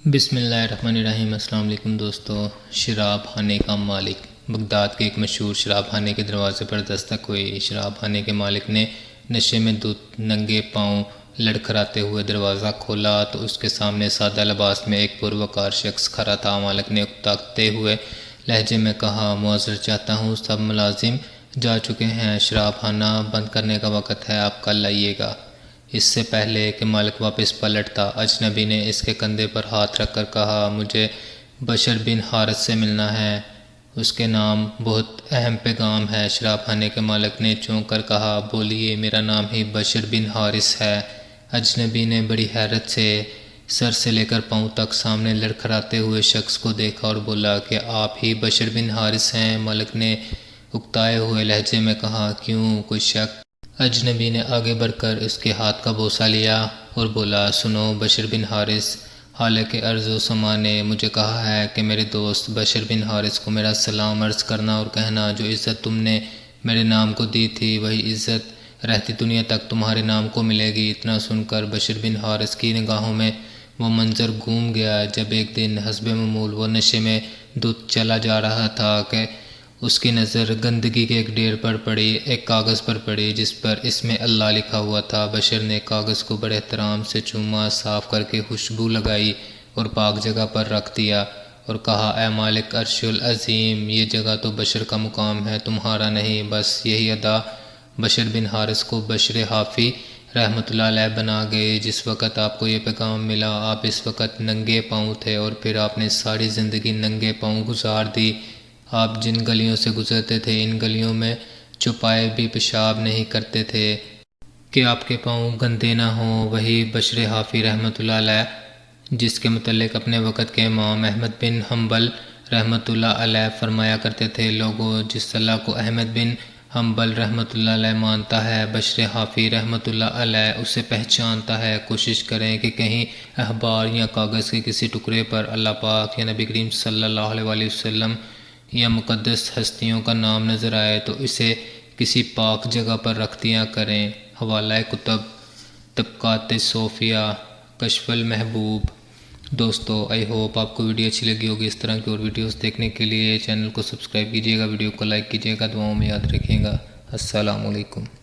بسم اللہ الرحمن الرحیم۔ السلام علیکم دوستو۔ شراب خانے کا مالک۔ بغداد کے ایک مشہور شراب خانے کے دروازے پر دستک ہوئی۔ شراب خانے کے مالک نے نشے میں ننگے پاؤں لڑکھڑاتے ہوئے دروازہ کھولا تو اس کے سامنے سادہ لباس میں ایک پروقار شخص کھڑا تھا۔ مالک نے اکتاتے ہوئے لہجے میں کہا، معذرت چاہتا ہوں، سب ملازم جا چکے ہیں، شراب خانہ بند کرنے کا وقت ہے، آپ کل آئیے گا۔ اس سے پہلے کہ مالک واپس پلٹتا، اجنبی نے اس کے کندھے پر ہاتھ رکھ کر کہا، مجھے بشر بن حارث سے ملنا ہے، اس کے نام بہت اہم پیغام ہے۔ شراب خانے کے مالک نے چونک کر کہا، بولیے، میرا نام ہی بشر بن حارث ہے۔ اجنبی نے بڑی حیرت سے سر سے لے کر پاؤں تک سامنے لڑکھڑاتے ہوئے شخص کو دیکھا اور بولا کہ آپ ہی بشر بن حارث ہیں۔ مالک نے اکتائے ہوئے لہجے میں کہا، کیوں، کوئی شک؟ اجنبی نے آگے بڑھ کر اس کے ہاتھ کا بوسہ لیا اور بولا، سنو بشر بن حارث، حالانکہ ارض و سما نے مجھے کہا ہے کہ میرے دوست بشر بن حارث کو میرا سلام عرض کرنا اور کہنا، جو عزت تم نے میرے نام کو دی تھی وہی عزت رہتی دنیا تک تمہارے نام کو ملے گی۔ اتنا سن کر بشر بن حارث کی نگاہوں میں وہ منظر گھوم گیا جب ایک دن حسب معمول وہ نشے میں دھت چلا جا رہا تھا کہ اس کی نظر گندگی کے ایک ڈھیر پر پڑی، ایک کاغذ پر پڑی جس پر اسم اللہ لکھا ہوا تھا۔ بشر نے کاغذ کو بڑے احترام سے چوما، صاف کر کے خوشبو لگائی اور پاک جگہ پر رکھ دیا اور کہا، اے مالک عرش العظیم، یہ جگہ تو بشر کا مقام ہے، تمہارا نہیں۔ بس یہی ادا بشر بن حارث کو بشر حافی رحمۃ اللہ علیہ بنا گئے۔ جس وقت آپ کو یہ پیغام ملا، آپ اس وقت ننگے پاؤں تھے اور پھر آپ نے ساری زندگی ننگے پاؤں گزار دی۔ آپ جن گلیوں سے گزرتے تھے، ان گلیوں میں چھپائے بھی پیشاب نہیں کرتے تھے کہ آپ کے پاؤں گندے نہ ہوں۔ وہی بشر حافی رحمۃ اللہ علیہ جس کے متعلق اپنے وقت کے امام احمد بن حنبل رحمۃ اللہ علیہ فرمایا کرتے تھے، لوگوں، جس اللہ کو احمد بن حنبل رحمۃ اللہ علیہ مانتا ہے، بشر حافی رحمۃ اللہ علیہ اسے پہچانتا ہے۔ کوشش کریں کہ کہیں اخبار یا کاغذ کے کسی ٹکڑے پر اللہ پاک یا نبی کریم صلی اللہ علیہ وسلم یا مقدس ہستیوں کا نام نظر آئے تو اسے کسی پاک جگہ پر رکھ دیا کریں۔ حوالہ کتب طبقات صوفیہ، کشف المحبوب۔ دوستو، آئی ہوپ آپ کو ویڈیو اچھی لگی ہوگی۔ اس طرح کی اور ویڈیوز دیکھنے کے لیے چینل کو سبسکرائب کیجیے گا، ویڈیو کو لائک کیجیے گا، دعاؤں میں یاد رکھیے گا۔ السلام علیکم۔